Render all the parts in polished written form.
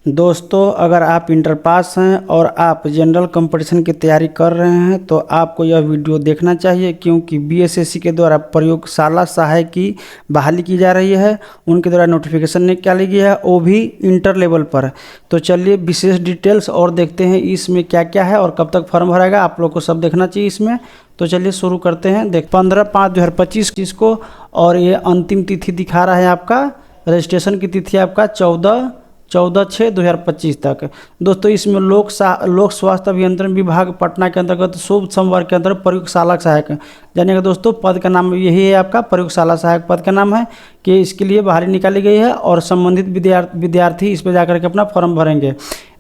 दोस्तों, अगर आप इंटर पास हैं और आप जनरल कंपटीशन की तैयारी कर रहे हैं तो आपको यह वीडियो देखना चाहिए, क्योंकि बीएसएससी के द्वारा प्रयोगशाला सहायक की बहाली की जा रही है। उनके द्वारा नोटिफिकेशन निकाली गई है, वो भी इंटर लेवल पर। तो चलिए विशेष डिटेल्स और देखते हैं इसमें क्या क्या है और कब तक फॉर्म भराएगा। आप लोग को सब देखना चाहिए इसमें। तो चलिए शुरू करते हैं। 15/5/2025 को, और ये अंतिम तिथि दिखा रहा है आपका। रजिस्ट्रेशन की तिथि आपका 14/6/2025 तक। दोस्तों, इसमें लोक स्वास्थ्य अभियंत्रण विभाग पटना के अंतर्गत शुभ सोमवार के अंतर्गत प्रयोगशाला सहायक जानिएगा। दोस्तों, पद का नाम यही है आपका, प्रयोगशाला सहायक पद का नाम है कि इसके लिए बहाली निकाली गई है और संबंधित विद्यार्थी इस पर जाकर के अपना फॉर्म भरेंगे।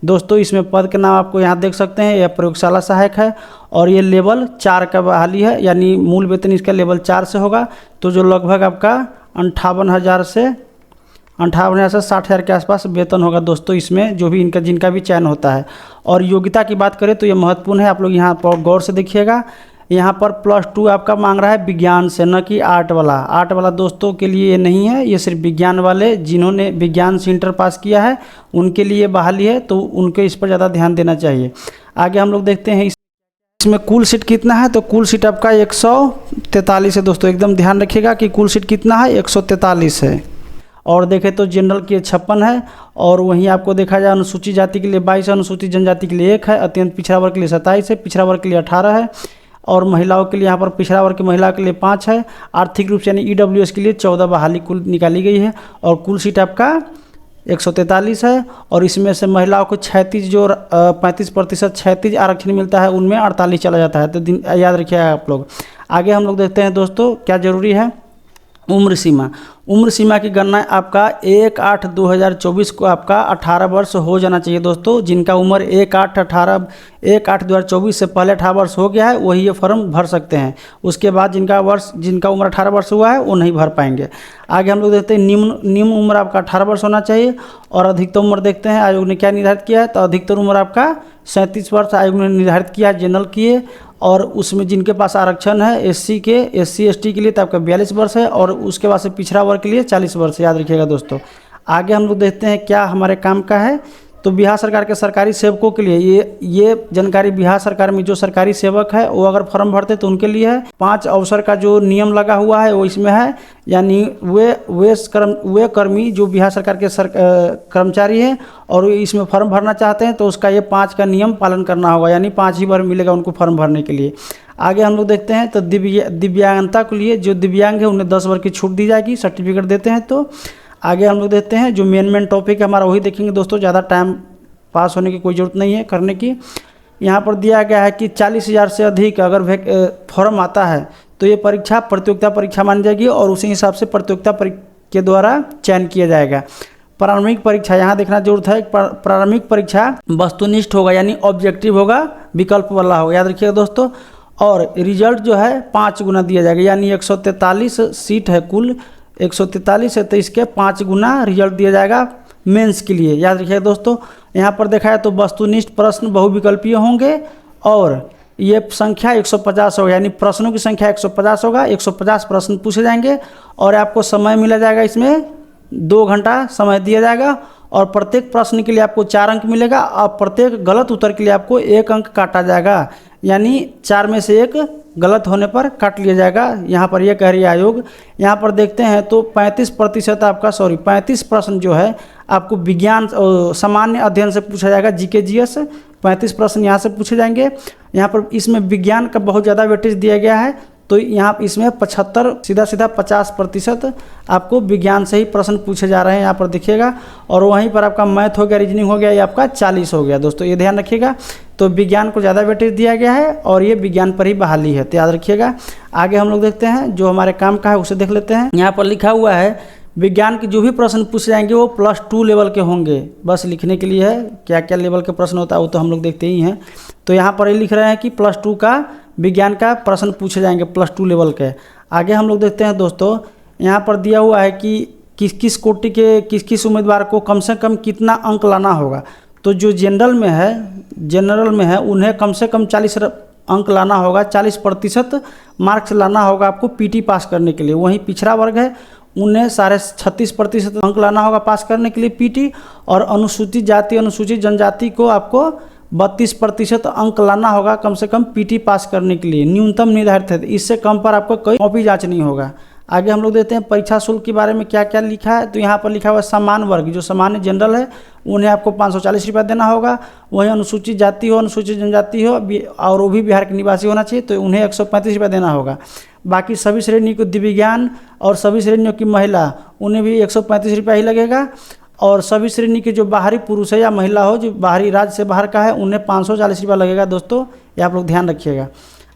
दोस्तों, इसमें पद के नाम आपको यहाँ देख सकते हैं, यह प्रयोगशाला सहायक है और ये लेवल 4 का बहाली है, यानी मूल वेतन इसका लेवल 4 से होगा। तो जो लगभग आपका 58,000 से 60,000 के आसपास वेतन होगा। दोस्तों, इसमें जो भी जिनका भी चयन होता है। और योग्यता की बात करें तो ये महत्वपूर्ण है, आप लोग यहाँ पर गौर से देखिएगा। यहाँ पर +2 आपका मांग रहा है विज्ञान से, न कि आर्ट वाला दोस्तों के लिए ये नहीं है। ये सिर्फ विज्ञान वाले जिन्होंने विज्ञान से इंटर पास किया है उनके लिए बहाली है, तो उनके इस पर ज़्यादा ध्यान देना चाहिए। आगे हम लोग देखते हैं इसमें कुल सीट कितना है। तो कुल सीट आपका 143 है। दोस्तों, एकदम ध्यान रखिएगा कि कुल सीट कितना है, 143 है। और देखें तो जनरल के 56 है, और वहीं आपको देखा जाए अनुसूचित जाति के लिए 22 है, अनुसूचित जनजाति के लिए 1 है, अत्यंत पिछड़ा वर्ग के लिए 27 है, पिछड़ा वर्ग के लिए 18 है, और महिलाओं के लिए यहाँ पर पिछड़ा वर्ग की महिला के लिए 5 है। आर्थिक रूप से यानी ईडब्ल्यूएस के लिए 14 बहाली कुल निकाली गई है, और कुल सीट आपका 143 है। और इसमें से महिलाओं को 35% 36 आरक्षण मिलता है, उनमें 48 चला जाता है। तो याद रखिएगा आप लोग। आगे हम लोग देखते हैं दोस्तों क्या जरूरी है। उम्र सीमा की गणना आपका 1/8/2024 को आपका 18 वर्ष हो जाना चाहिए। दोस्तों, जिनका उम्र 1/8/2024 से पहले 18 वर्ष हो गया है वही ये फॉर्म भर सकते हैं। उसके बाद जिनका उम्र 18 वर्ष हुआ है वो नहीं भर पाएंगे। आगे हम लोग देखते हैं निम्न उम्र आपका 18 वर्ष होना चाहिए। और अधिकतम उम्र देखते हैं आयोग ने क्या निर्धारित किया है। तो अधिकतम उम्र आपका 37 वर्ष आयोग ने निर्धारित किया है जनरल की। और उसमें जिनके पास आरक्षण है SC ST के लिए तो आपका 42 वर्ष है, और उसके बाद से पिछड़ा वर्ग के लिए 40 वर्ष, याद रखिएगा दोस्तों। आगे हम लोग देखते हैं क्या हमारे काम का है। तो बिहार सरकार के सरकारी सेवकों के लिए ये जानकारी बिहार सरकार में जो सरकारी सेवक है वो अगर फॉर्म भरते तो उनके लिए है। 5 अवसर का जो नियम लगा हुआ है वो इसमें है, यानी वे कर्मी जो बिहार सरकार के कर्मचारी हैं और इसमें फॉर्म भरना चाहते हैं तो उसका ये 5 का नियम पालन करना होगा, यानी 5 ही बार मिलेगा उनको फॉर्म भरने के लिए। आगे हम लोग देखते हैं तो दिव्यांगता के लिए जो दिव्यांग है उन्हें 10 वर्ष की छूट दी जाएगी, सर्टिफिकेट देते हैं। तो आगे हम लोग देखते हैं जो मेन टॉपिक है हमारा वही देखेंगे दोस्तों, ज़्यादा टाइम पास होने की कोई ज़रूरत नहीं है करने की। यहाँ पर दिया गया है कि 40,000 से अधिक अगर फॉर्म आता है तो ये परीक्षा प्रतियोगिता परीक्षा मानी जाएगी और उसी हिसाब से प्रतियोगिता के द्वारा चयन किया जाएगा। प्रारंभिक परीक्षा यहाँ देखना जरूरत है। प्रारंभिक परीक्षा वस्तुनिष्ठ होगा, यानी ऑब्जेक्टिव होगा, विकल्प वाला होगा, याद रखिएगा दोस्तों। और रिजल्ट जो है 5 गुना दिया जाएगा, यानी 143 सीट है कुल, 143 है तो इसके 5 गुना रिजल्ट दिया जाएगा मेंस के लिए, याद रखिएगा दोस्तों। यहाँ पर देखा है तो वस्तुनिष्ठ प्रश्न बहुविकल्पीय होंगे और ये संख्या 150 होगा, यानी प्रश्नों की संख्या 150 होगा। 150 प्रश्न पूछे जाएंगे और आपको समय मिला जाएगा, इसमें 2 घंटा समय दिया जाएगा और प्रत्येक प्रश्न के लिए आपको 4 अंक मिलेगा और प्रत्येक गलत उत्तर के लिए आपको 1 अंक काटा जाएगा, यानी 4 में से 1 गलत होने पर काट लिया जाएगा। यहाँ पर यह कह रही है आयोग। यहाँ पर देखते हैं तो 35 प्रश्न जो है आपको विज्ञान सामान्य अध्ययन से पूछा जाएगा, GK GS 35 प्रश्न यहाँ से पूछे जाएंगे। यहाँ पर इसमें विज्ञान का बहुत ज़्यादा वेटेज दिया गया है, तो यहाँ इसमें 75 50% आपको विज्ञान से ही प्रश्न पूछे जा रहे हैं, यहाँ पर देखिएगा। और वहीं पर आपका मैथ हो गया, रीजनिंग हो गया, ये आपका 40 हो गया। दोस्तों, ये ध्यान रखिएगा। तो विज्ञान को ज़्यादा वेटेज दिया गया है और ये विज्ञान पर ही बहाली है, तो याद रखिएगा। आगे हम लोग देखते हैं जो हमारे काम का है उसे देख लेते हैं। यहाँ पर लिखा हुआ है विज्ञान के जो भी प्रश्न पूछे जाएंगे वो +2 लेवल के होंगे, बस लिखने के लिए है। क्या क्या लेवल के प्रश्न होता है वो तो हम लोग देखते ही हैं। तो यहाँ पर ये लिख रहे हैं कि +2 का विज्ञान का प्रश्न पूछे जाएंगे, +2 लेवल के। आगे हम लोग देखते हैं दोस्तों, यहाँ पर दिया हुआ है कि किस कोटि के किस उम्मीदवार को कम से कम कितना अंक लाना होगा। तो जो जनरल में है उन्हें कम से कम 40 अंक लाना होगा, 40% मार्क्स लाना होगा आपको PT पास करने के लिए। वहीं पिछड़ा वर्ग है उन्हें 36.5% अंक लाना होगा पास करने के लिए पीटी, और अनुसूचित जाति अनुसूचित जनजाति को आपको 32% अंक लाना होगा कम से कम पीटी पास करने के लिए, न्यूनतम निर्धारित है। इससे कम पर आपको कोई कॉपी जांच नहीं होगा। आगे हम लोग देते हैं परीक्षा शुल्क के बारे में क्या क्या लिखा है। तो यहाँ पर लिखा हुआ है सामान्य वर्ग, जो सामान्य जनरल है उन्हें आपको 540 रुपये देना होगा। वहीं अनुसूचित जाति हो अनुसूचित जनजाति हो और वो भी बिहार के निवासी होना चाहिए तो उन्हें 135 रुपये देना होगा। बाकी सभी श्रेणी को दिव्यांग और सभी श्रेणियों की महिला उन्हें भी 135 रुपये ही लगेगा। और सभी श्रेणी के जो बाहरी पुरुष है या महिला हो जो बाहरी राज्य से बाहर का है उन्हें 540 रुपये लगेगा। दोस्तों ये आप लोग ध्यान रखिएगा।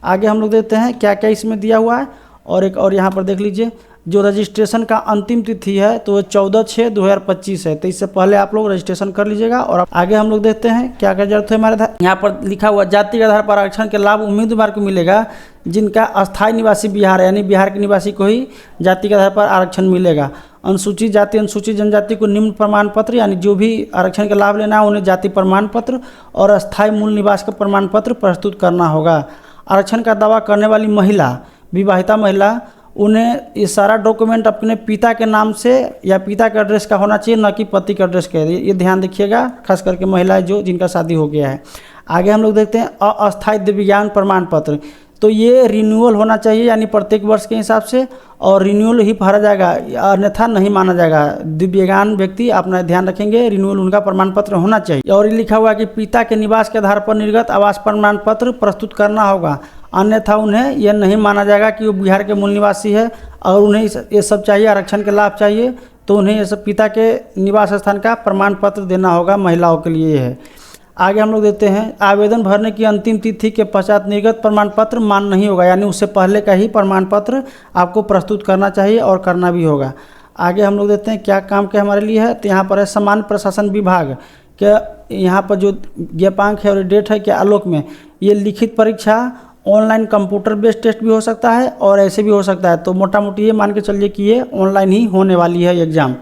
आगे हम लोग देते हैं क्या क्या इसमें दिया हुआ है। और एक और यहाँ पर देख लीजिए, जो रजिस्ट्रेशन का अंतिम तिथि है तो वो 14/6/2025 है। तो इससे पहले आप लोग रजिस्ट्रेशन कर लीजिएगा। और आगे हम लोग देखते हैं क्या क्या जरूरत है हमारे। यहाँ पर लिखा हुआ जाति के आधार पर आरक्षण के लाभ उम्मीदवार को मिलेगा जिनका अस्थायी निवासी बिहार है, यानी बिहार के निवासी को ही जाति के आधार पर आरक्षण मिलेगा। अनुसूचित जाति अनुसूचित जनजाति को निम्न प्रमाण पत्र, यानी जो भी आरक्षण का लाभ लेना है उन्हें जाति प्रमाण पत्र और अस्थायी मूल निवास का प्रमाण पत्र प्रस्तुत करना होगा। आरक्षण का दावा करने वाली महिला, विवाहिता महिला, उन्हें ये सारा डॉक्यूमेंट अपने पिता के नाम से या पिता के एड्रेस का होना चाहिए, न कि पति के एड्रेस का। ये ध्यान रखिएगा, खास करके महिलाएं जो जिनका शादी हो गया है। आगे हम लोग देखते हैं अस्थायी दिव्यांग प्रमाण पत्र। तो ये रिन्यूअल होना चाहिए, यानी प्रत्येक वर्ष के हिसाब से, और रिन्यूअल ही भरा जाएगा, अन्यथा नहीं माना जाएगा। दिव्यांग व्यक्ति अपना ध्यान रखेंगे, रिन्यूअल उनका प्रमाण पत्र होना चाहिए। और ये लिखा हुआ है कि पिता के निवास के आधार पर निर्गत आवास प्रमाण पत्र प्रस्तुत करना होगा, अन्यथा उन्हें यह नहीं माना जाएगा कि वो बिहार के मूल निवासी है और उन्हें ये सब चाहिए, आरक्षण के लाभ चाहिए, तो उन्हें ये सब पिता के निवास स्थान का प्रमाण पत्र देना होगा। महिलाओं के लिए है। आगे हम लोग देते हैं आवेदन भरने की अंतिम तिथि के पश्चात निर्गत प्रमाण पत्र मान्य नहीं होगा, यानी उससे पहले का ही प्रमाण पत्र आपको प्रस्तुत करना चाहिए और करना भी होगा। आगे हम लोग देते हैं क्या काम के हमारे लिए है। तो यहाँ पर है सामान्य प्रशासन विभाग के, यहाँ पर जो ज्ञापांक है और डेट है क्या आलोक में, ये लिखित परीक्षा ऑनलाइन कंप्यूटर बेस्ड टेस्ट भी हो सकता है और ऐसे भी हो सकता है। तो मोटा मोटी ये मान के चलिए कि ये ऑनलाइन ही होने वाली है एग्ज़ाम।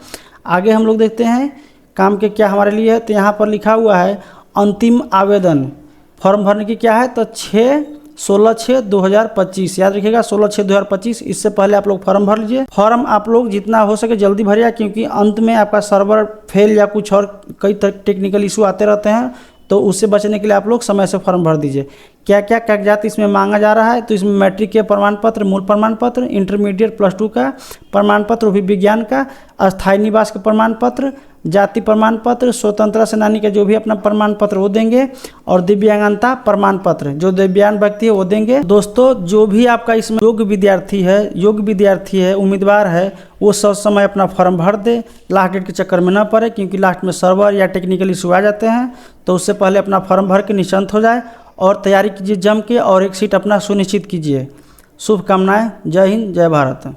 आगे हम लोग देखते हैं काम के क्या हमारे लिए है। तो यहाँ पर लिखा हुआ है अंतिम आवेदन फॉर्म भरने की क्या है, तो 16/6/2025, याद रखिएगा 16/6/2025। इससे पहले आप लोग फॉर्म भर लीजिए। फॉर्म आप लोग जितना हो सके जल्दी भरिए, क्योंकि अंत में आपका सर्वर फेल या कुछ और कई टेक्निकल इशू आते रहते हैं, तो उससे बचने के लिए आप लोग समय से फॉर्म भर दीजिए। क्या क्या कागजात इसमें मांगा जा रहा है, तो इसमें मैट्रिक के प्रमाण पत्र, मूल प्रमाण पत्र, इंटरमीडिएट +2 का प्रमाण पत्र, वो भी विज्ञान का, अस्थायी निवास का प्रमाण पत्र, जाति प्रमाण पत्र, स्वतंत्रता सेनानी का जो भी अपना प्रमाण पत्र वो देंगे, और दिव्यांगता प्रमाण पत्र जो दिव्यांग व्यक्ति है वो देंगे। दोस्तों जो भी आपका इसमें योग्य विद्यार्थी है, उम्मीदवार है, वो सब समय अपना फॉर्म भर दे, लास्ट डेट के चक्कर में ना पड़े, क्योंकि लास्ट में सर्वर या टेक्निकल इशू आ जाते हैं। तो उससे पहले अपना फॉर्म भर के निश्चिंत हो जाए और तैयारी कीजिए जम के, और एक सीट अपना सुनिश्चित कीजिए। शुभकामनाएं। जय हिंद, जय भारत।